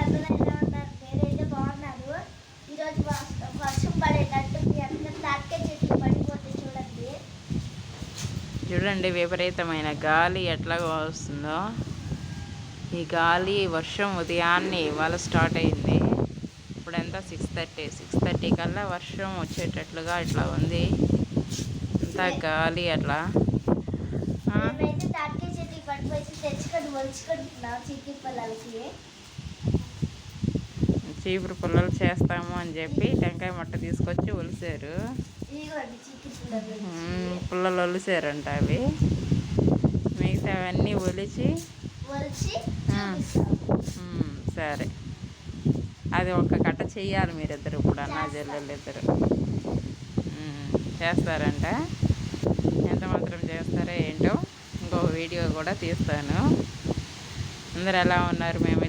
అందరూ ఎలా ఉన్నారు? మీరైతే బాగున్నారు. ఈరోజు వర్షం పడేటట్టుంది. అందుకని తాటికాయ చెట్లు పడిపోతే చూడండి. చూడండి విపరీతమైన గాలి ఎట్లా వస్తుందో. ఈ గాలి వర్షం ఉదయాన్నే ఇవాళ స్టార్ట్ అయింది. ఇప్పుడు ఎంత 6:30 కల్లా వర్షం వచ్చేటట్లుగా ఇట్లా ఉంది. అంతా గాలి అట్లా. మేమైతే తాటికాయ చెట్లు పడిపోయి తెచ్చుకొని ఒలుచుకుంటున్నాం చీకటి పొలాలకి. చీపురు పుల్లలు చేస్తాము అని చెప్పి టెంకాయ మట్ట తీసుకొచ్చి ఒలిసారు. పుల్లలు ఒలిసారంట అవి. మిగతా అవన్నీ ఒలిచి సరే అది ఒక కట్ట చెయ్యాలి మీరిద్దరు ఇప్పుడు అన్నా చెల్లెళ్ళు ఇద్దరు చేస్తారంట. ఎంత మాత్రం చేస్తారో ఏంటో ఇంకో వీడియో కూడా తీస్తాను. అందరు ఎలా ఉన్నారు? మేము